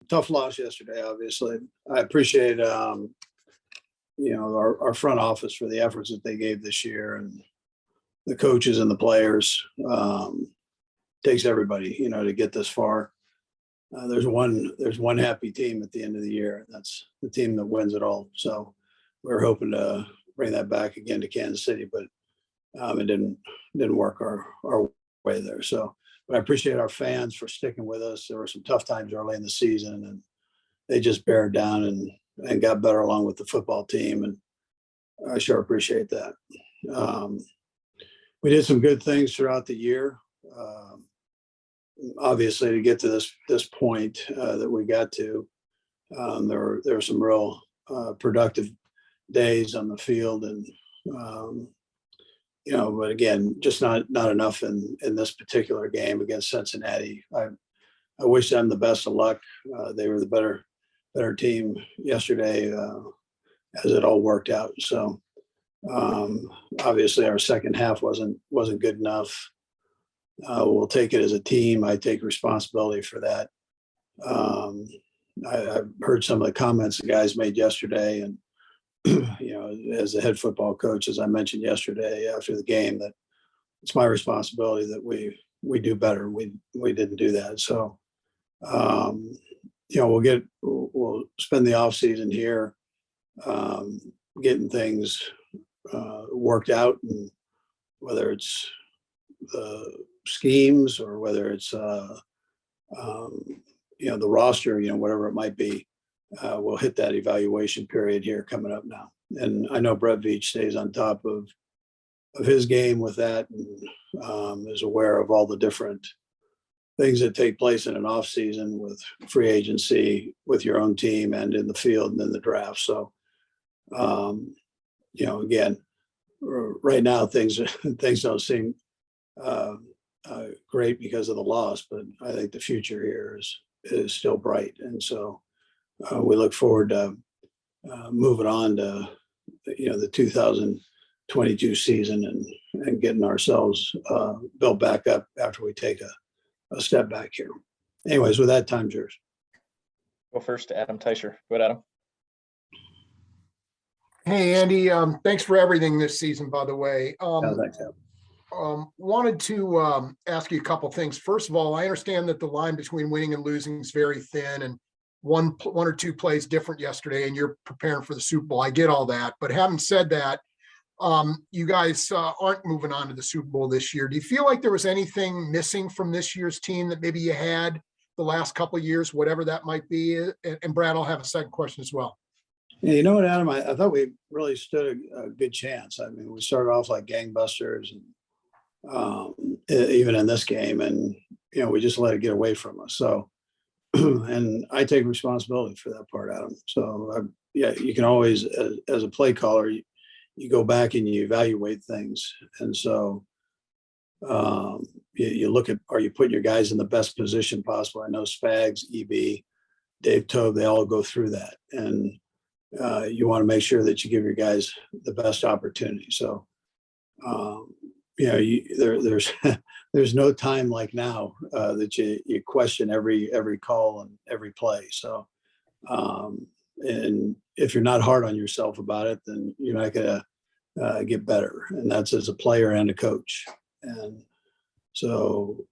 tough loss yesterday, obviously. I appreciate, our front office for the efforts that they gave this year, and the coaches and the players. Takes everybody, to get this far. There's one happy team at the end of the year. That's the team that wins it all. So we're hoping to bring that back again to Kansas City, but it didn't work our way there. So, but I appreciate our fans for sticking with us. There were some tough times early in the season, and they just bared down and got better along with the football team. And I sure appreciate that. We did some good things throughout the year. Obviously, to get to this point that we got to, there were some real productive days on the field, and but again, just not enough in this particular game against Cincinnati. I wish them the best of luck. They were the better team yesterday, as it all worked out. So obviously, our second half wasn't good enough. We'll take it as a team. I take responsibility for that. I heard some of the comments the guys made yesterday, and as the head football coach, as I mentioned yesterday after the game, that it's my responsibility that we do better. We didn't do that. So we'll spend the off season here getting things worked out, and whether it's the schemes or whether it's the roster, whatever it might be, we'll hit that evaluation period here coming up now. And I know Brett Veach stays on top of his game with that, and is aware of all the different things that take place in an off season with free agency, with your own team, and in the field, and in the draft. So again, right now things don't seem great because of the loss, but I think the future here is still bright, and so we look forward to moving on to the 2022 season and getting ourselves built back up after we take a step back here. Anyways, with that, time's yours. Go first to Adam Teicher. Go ahead, Adam. Hey, Andy. Thanks for everything this season, by the way. Thanks, Adam. Wanted to ask you a couple things. First of all, I understand that the line between winning and losing is very thin, and one or two plays different yesterday, and you're preparing for the Super Bowl. I get all that, but having said that, you guys aren't moving on to the Super Bowl this year. Do you feel like there was anything missing from this year's team that maybe you had the last couple of years, whatever that might be? And Brad, I'll have a second question as well. Yeah, you know what, Adam? I thought we really stood a good chance. I mean, we started off like gangbusters, and even in this game, and we just let it get away from us. So, and I take responsibility for that part, Adam. So you can always, as a play caller, you go back and you evaluate things, and so you look at, are you putting your guys in the best position possible? I know Spags, EB, Dave Tobe, they all go through that, and you want to make sure that you give your guys the best opportunity. So there's no time like now that you question every call and every play. So and if you're not hard on yourself about it, then you're not gonna get better, and that's as a player and a coach. And so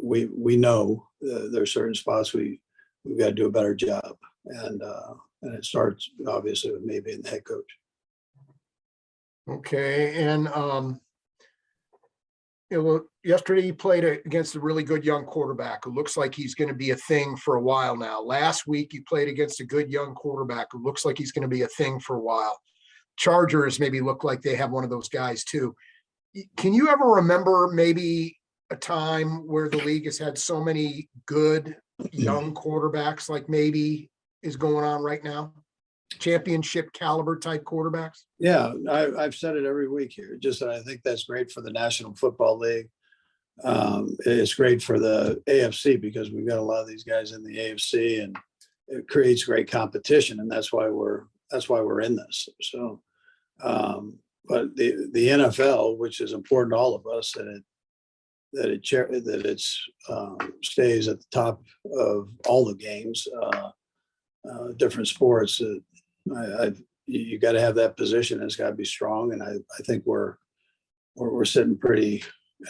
we know there are certain spots we've got to do a better job, and it starts obviously with me being the head coach. Okay, and yesterday you played against a really good young quarterback who looks like he's going to be a thing for a while now. Last week you played against a good young quarterback who looks like he's going to be a thing for a while. Chargers maybe look like they have one of those guys too. Can you ever remember maybe a time where the league has had so many good young quarterbacks like maybe is going on right now? Championship caliber type quarterbacks? Yeah, I've said it every week here. Just that I think that's great for the National Football League. It's great for the AFC because we've got a lot of these guys in the AFC, and it creates great competition, and that's why we're in this. So, but the NFL, which is important to all of us, and it's stays at the top of all the games, different sports. You got to have that position. It's got to be strong, and I think we're sitting in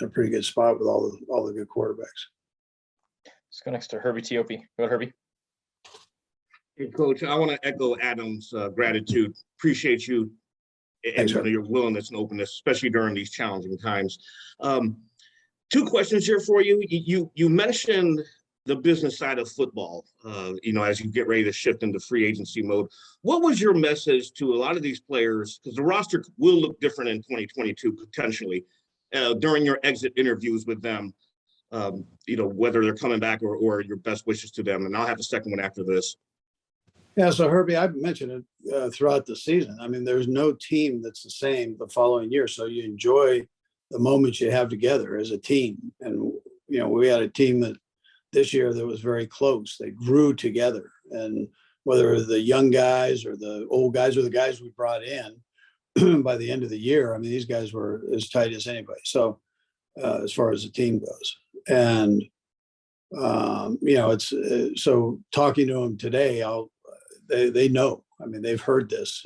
a pretty good spot with all the good quarterbacks. Let's go next to Herbie Teope. Go ahead, Herbie. Hey, Coach, I want to echo Adam's gratitude. Appreciate you and Thanks, your willingness and openness, especially during these challenging times. Two questions here for you. You mentioned the business side of football, as you get ready to shift into free agency mode. What was your message to a lot of these players? Because the roster will look different in 2022, potentially, during your exit interviews with them, whether they're coming back or your best wishes to them. And I'll have a second one after this. Yeah, so Herbie, I've mentioned it throughout the season. I mean, there's no team that's the same the following year. So you enjoy the moments you have together as a team. And, we had a team that this year that was very close. They grew together. And whether the young guys or the old guys or the guys we brought in by the end of the year, I mean, these guys were as tight as anybody. So as far as the team goes. And, it's so talking to them today, they know. I mean, they've heard this.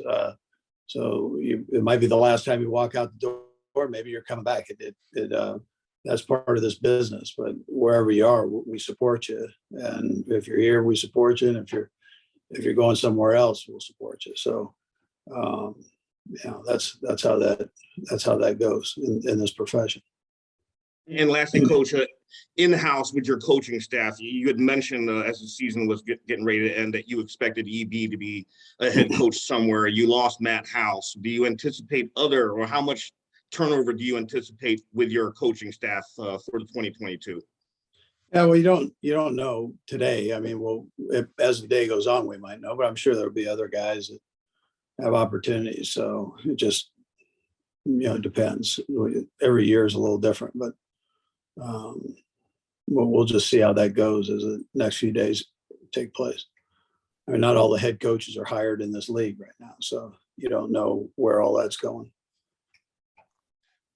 So it might be the last time you walk out the door. Maybe you're coming back. That's part of this business. But wherever you are, we support you. And if you're here, we support you. And if you're going somewhere else, we'll support you. So, that's how that goes in this profession. And lastly, Coach, in-house with your coaching staff, you had mentioned as the season was getting ready to end that you expected EB to be a head coach somewhere. You lost Matt House. Do you anticipate or how much turnover do you anticipate with your coaching staff for the 2022? Yeah, well, you don't know today. I mean, as the day goes on, we might know, but I'm sure there'll be other guys that have opportunities. So it just, depends. Every year is a little different, but we'll just see how that goes as the next few days take place. I mean, not all the head coaches are hired in this league right now, so you don't know where all that's going.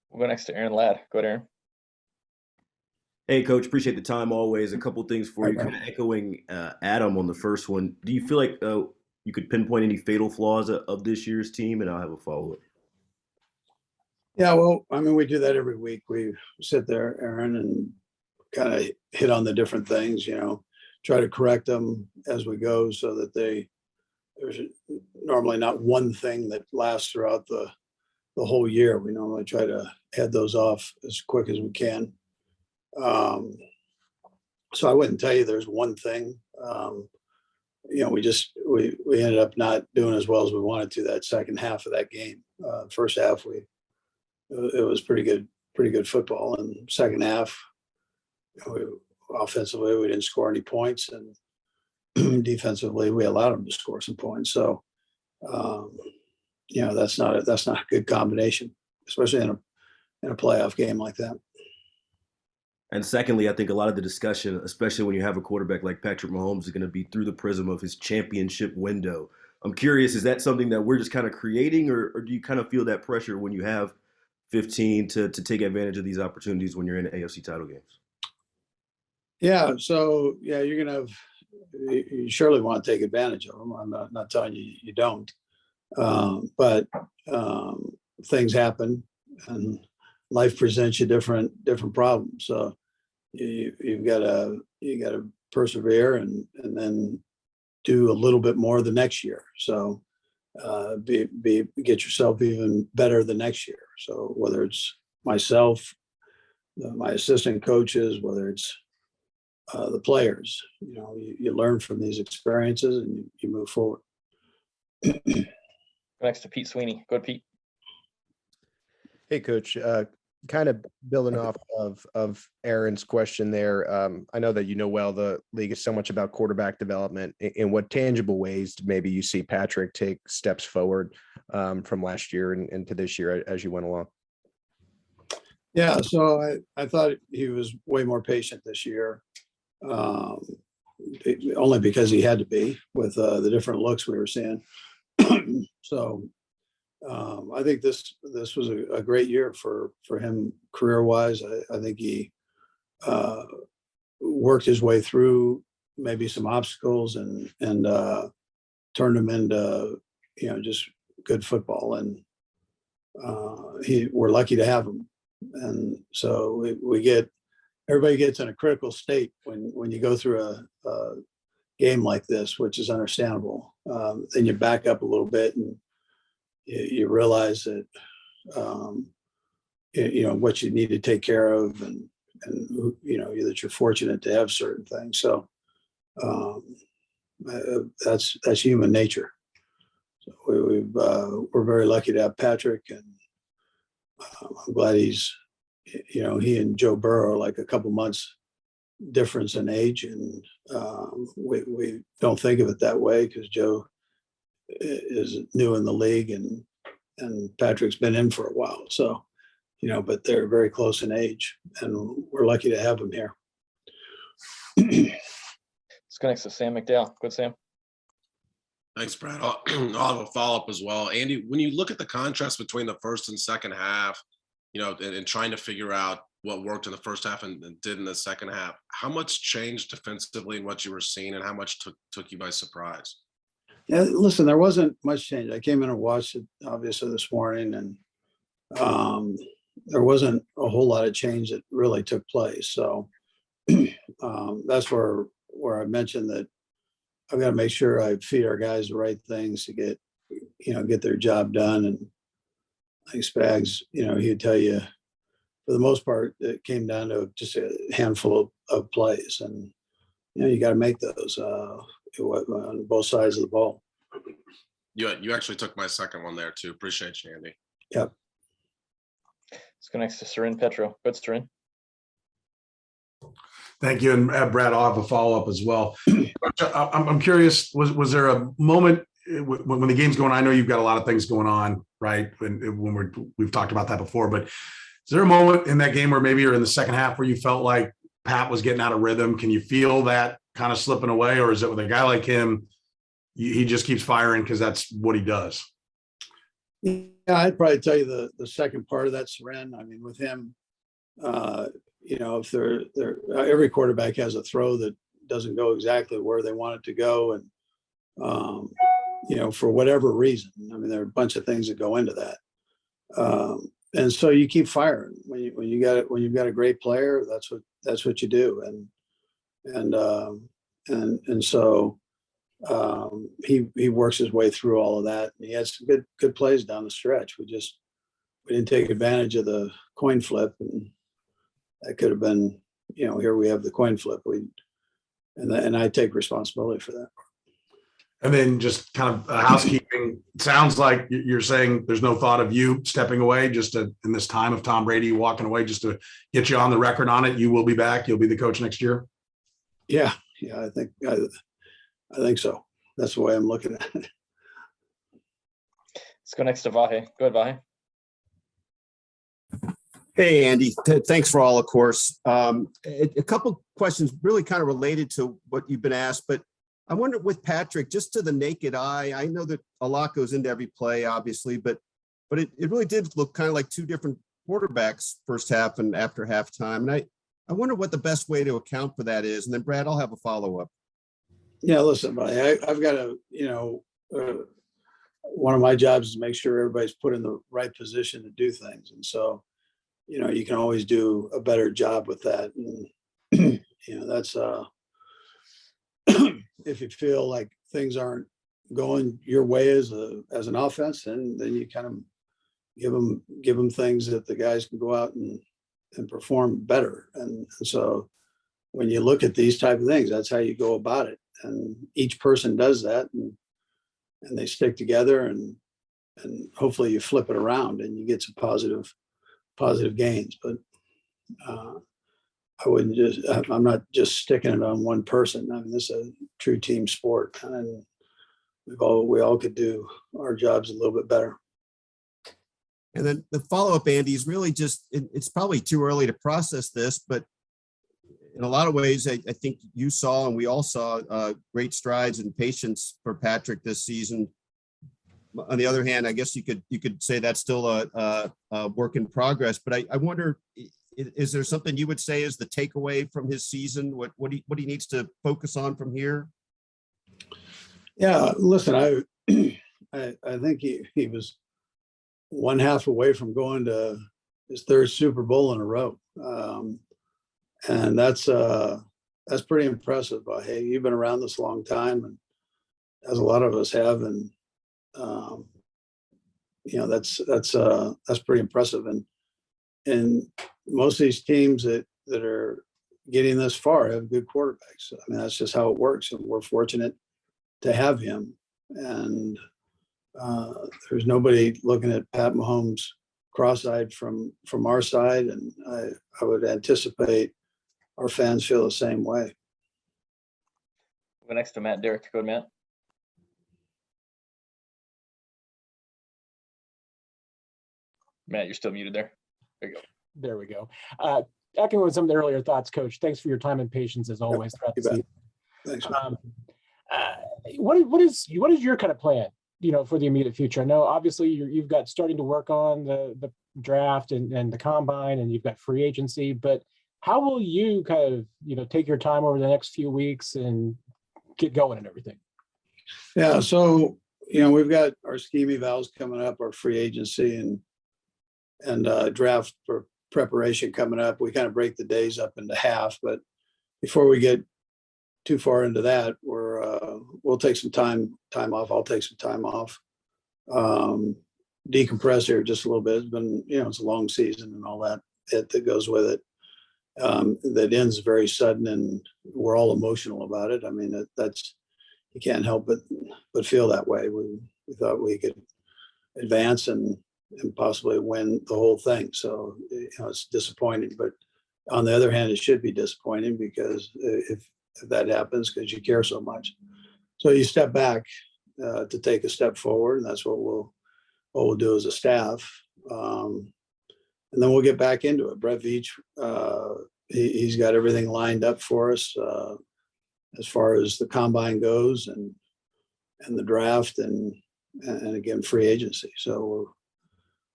We'll go next to Aaron Ladd. Go ahead, Aaron. Hey, Coach, appreciate the time always. A couple things for you, kind of echoing Adam on the first one. Do you feel like you could pinpoint any fatal flaws of this year's team? And I'll have a follow-up. Yeah, well, I mean, we do that every week. We sit there, Aaron, and kind of hit on the different things, try to correct them as we go so that there's normally not one thing that lasts throughout the whole year. We normally try to head those off as quick as we can. So I wouldn't tell you there's one thing. We ended up not doing as well as we wanted to that second half of that game. First half, it was pretty good football. And second half, offensively, we didn't score any points, and defensively, we allowed them to score some points. So, that's not a good combination, especially in a playoff game like that. And secondly, I think a lot of the discussion, especially when you have a quarterback like Patrick Mahomes, is going to be through the prism of his championship window. I'm curious, is that something that we're just kind of creating, or do you kind of feel that pressure when you have 15 to take advantage of these opportunities when you're in the AFC title games? Yeah. So, you surely want to take advantage of them. I'm not telling you you don't. But things happen and life presents you different problems. So you got to persevere and then do a little bit more the next year. So get yourself even better the next year. So whether it's myself, my assistant coaches, whether it's the players, you learn from these experiences and you move forward. Next to Pete Sweeney. Go ahead, Pete. Hey, Coach. Kind of building off of Aaron's question there. I know that well the league is so much about quarterback development. In what tangible ways maybe you see Patrick take steps forward from last year and into this year as you went along? Yeah, so I thought he was way more patient this year, only because he had to be with the different looks we were seeing. So I think this was a great year for him career-wise. I think he worked his way through maybe some obstacles and turned them into, just good football. And we're lucky to have him. And so everybody gets in a critical state when you go through a game like this, which is understandable. Then you back up a little bit and you realize that, what you need to take care of and that you're fortunate to have certain things. So that's human nature. So we're very lucky to have Patrick, and I'm glad he and Joe Burrow are like a couple months difference in age, and we don't think of it that way because Joe is new in the league and Patrick's been in for a while. So, but they're very close in age, and we're lucky to have them here. Let's go next to Sam McDowell. Good, Sam. Thanks, Brad. I'll have a follow-up as well. Andy, when you look at the contrast between the first and second half, and trying to figure out what worked in the first half and did in the second half, how much changed defensively in what you were seeing, and how much took you by surprise? Yeah, listen, there wasn't much change. I came in and watched it obviously this morning, and there wasn't a whole lot of change that really took place. So that's where I mentioned that I've got to make sure I feed our guys the right things to get their job done. And I think Spags, he'd tell you, for the most part, it came down to just a handful of plays, and you got to make those on both sides of the ball. You actually took my second one there too. Appreciate you, Andy. Yep. Let's go next to Sarin Petro. Good, Sarin. Thank you. And Brad, I'll have a follow-up as well. I'm curious, was there a moment when the game's going on? I know you've got a lot of things going on, right? When we've talked about that before, but is there a moment in that game where maybe you're in the second half where you felt like Pat was getting out of rhythm? Can you feel that kind of slipping away? Or is it with a guy like him, he just keeps firing because that's what he does? Yeah, I'd probably tell you the second part of that, Sarin. I mean, with him, if every quarterback has a throw that doesn't go exactly where they want it to go, and for whatever reason, I mean, there are a bunch of things that go into that, and so you keep firing when you've got a great player. That's what you do, and so he works his way through all of that, and he has some good plays down the stretch. We didn't take advantage of the coin flip, and that could have been, here we have the coin flip. And I take responsibility for that. And then just kind of housekeeping. It sounds like you're saying there's no thought of you stepping away just in this time of Tom Brady walking away, just to get you on the record on it. You will be back. You'll be the coach next year. Yeah, I think so. That's the way I'm looking at it. Let's go next to Vahe. Go ahead, Vahe. Hey, Andy. Thanks for all, of course. A couple questions really kind of related to what you've been asked, but I wonder with Patrick, just to the naked eye, I know that a lot goes into every play, obviously, but it really did look kind of like two different quarterbacks first half and after halftime. And I wonder what the best way to account for that is. And then, Brad, I'll have a follow-up. Yeah, listen, I've got to, one of my jobs is to make sure everybody's put in the right position to do things. And so, you can always do a better job with that. And, that's, if you feel like things aren't going your way as an offense, then you kind of give them things that the guys can go out and perform better. And so when you look at these type of things, that's how you go about it. And each person does that, and they stick together, and hopefully you flip it around and you get some positive gains. But I'm not just sticking it on one person. I mean, this is a true team sport, and we all could do our jobs a little bit better. And then the follow-up, Andy, is really just, it's probably too early to process this, but in a lot of ways, I think you saw, and we all saw, great strides and patience for Patrick this season. On the other hand, I guess you could say that's still a work in progress. But I wonder, Is there something you would say is the takeaway from his season? What he needs to focus on from here? Yeah, listen, I think he was one half away from going to his third Super Bowl in a row. And that's pretty impressive. Hey, you've been around this a long time, and as a lot of us have, and that's pretty impressive. And most of these teams that are getting this far have good quarterbacks. I mean, that's just how it works, and we're fortunate to have him. And there's nobody looking at Pat Mahomes cross-eyed from our side, and I would anticipate our fans feel the same way. Go next to Matt. Derek, go ahead, Matt. Matt, you're still muted there. There you go. There we go. Echoing with some of the earlier thoughts, Coach, thanks for your time and patience as always throughout the season. Thanks. What is your kind of plan, for the immediate future? I know obviously you've got starting to work on the draft and the combine, and you've got free agency, but how will you kind of, take your time over the next few weeks and get going and everything? Yeah. So, we've got our scheme evals coming up, our free agency and draft for preparation coming up. We kind of break the days up into half, but before we get too far into that, we'll take some time off. I'll take some time off. Decompress here just a little bit. It's been, it's a long season and all that goes with it. That ends very sudden, and we're all emotional about it. I mean, that's you can't help but feel that way. We thought we could advance and possibly win the whole thing. So it's disappointing, but on the other hand, it should be disappointing because if that happens, because you care so much. So you step back to take a step forward, and that's what we'll do as a staff. And then we'll get back into it. Brett Veach, he's got everything lined up for us as far as the combine goes and the draft and again, free agency. So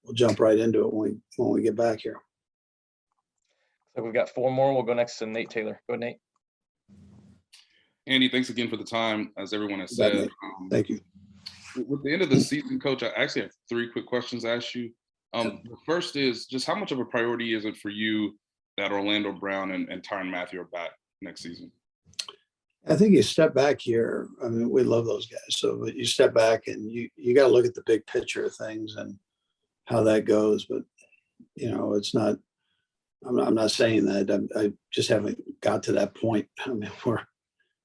we'll jump right into it when we get back here. So we've got four more. We'll go next to Nate Taylor. Go ahead, Nate. Andy, thanks again for the time, as everyone has Thank said. Thank you. With the end of the season, Coach, I actually have three quick questions to ask you. The first is just how much of a priority is it for you that Orlando Brown and Tyrann Mathieu are back next season? I think you step back here. I mean, we love those guys. So but you step back and you got to look at the big picture of things and how that goes. But, it's not, I'm not saying that. I just haven't got to that point. I mean,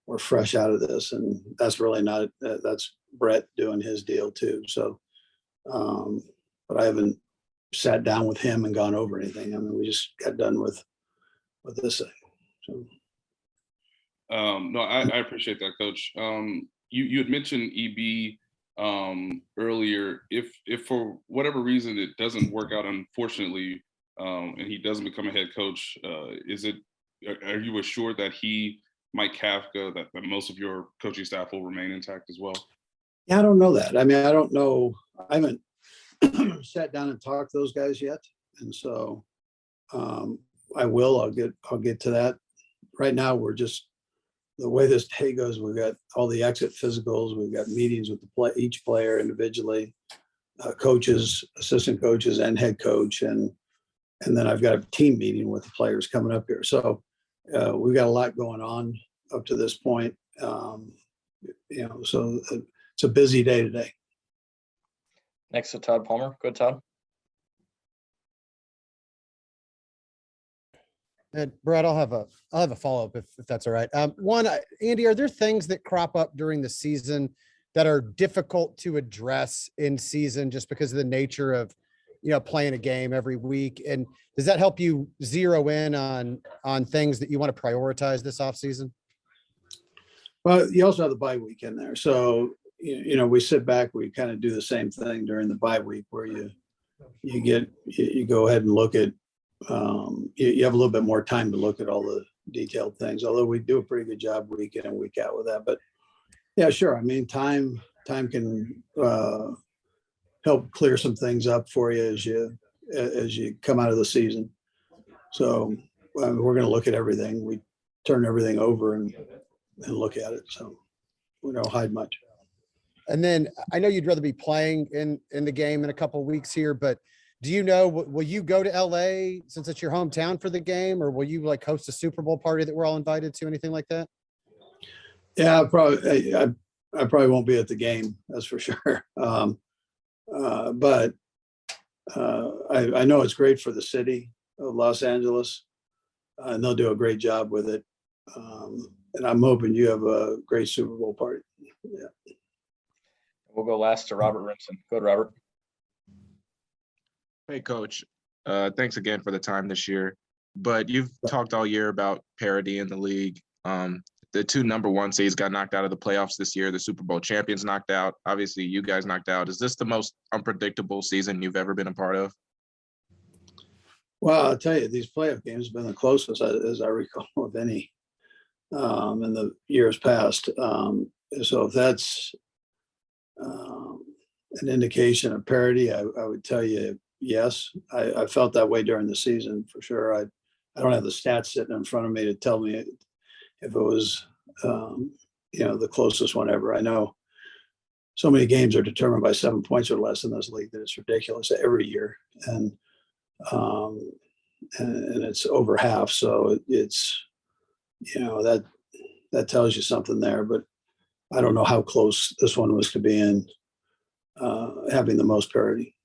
we're fresh out of this, and that's really not, that's Brett doing his deal too. So, but I haven't sat down with him and gone over anything. I mean, we just got done with this thing. So. No, I appreciate that, Coach. You had mentioned EB earlier. If for whatever reason it doesn't work out, unfortunately, and he doesn't become a head coach, are you assured that Mike Kafka, that most of your coaching staff will remain intact as well? Yeah, I don't know that. I mean, I don't know. I haven't sat down and talked to those guys yet, and so I will. I'll get to that. Right now, we're just the way this day goes. We've got all the exit physicals. We've got meetings with each player individually, coaches, assistant coaches, and head coach, and then I've got a team meeting with the players coming up here. So we've got a lot going on up to this point. So it's a busy day today. Next to Todd Palmer. Go ahead, Todd. And Brett, I'll have a follow-up if that's all right. One, Andy, are there things that crop up during the season that are difficult to address in season just because of the nature of, playing a game every week? And does that help you zero in on things that you want to prioritize this offseason? Well, you also have the bye week in there. So, we sit back, we kind of do the same thing during the bye week where you go ahead and look at, you have a little bit more time to look at all the detailed things, although we do a pretty good job week in and week out with that. But yeah, sure. I mean, time can help clear some things up for you as you come out of the season. So we're going to look at everything. We turn everything over and look at it. So we don't hide much. And then I know you'd rather be playing in the game in a couple of weeks here, but do you know, will you go to LA since it's your hometown for the game, or will you like host a Super Bowl party that we're all invited to, anything like that? Yeah, I probably won't be at the game. That's for sure. But I know it's great for the city of Los Angeles, and they'll do a great job with it. And I'm hoping you have a great Super Bowl party. Yeah. We'll go last to Robert Rimson. Go ahead, Robert. Hey, Coach. Thanks again for the time this year. But you've talked all year about parity in the league. The two number one seeds got knocked out of the playoffs this year. The Super Bowl champions knocked out. Obviously, you guys knocked out. Is this the most unpredictable season you've ever been a part of? Well, I'll tell you, these playoff games have been the closest, as I recall, of any in the years past. So if that's an indication of parity, I would tell you yes. I felt that way during the season for sure. I don't have the stats sitting in front of me to tell me if it was the closest one ever. I know so many games are determined by 7 points or less in this league that it's ridiculous every year, and it's over half. So it's that tells you something there. But I don't know how close this one was to being having the most parity.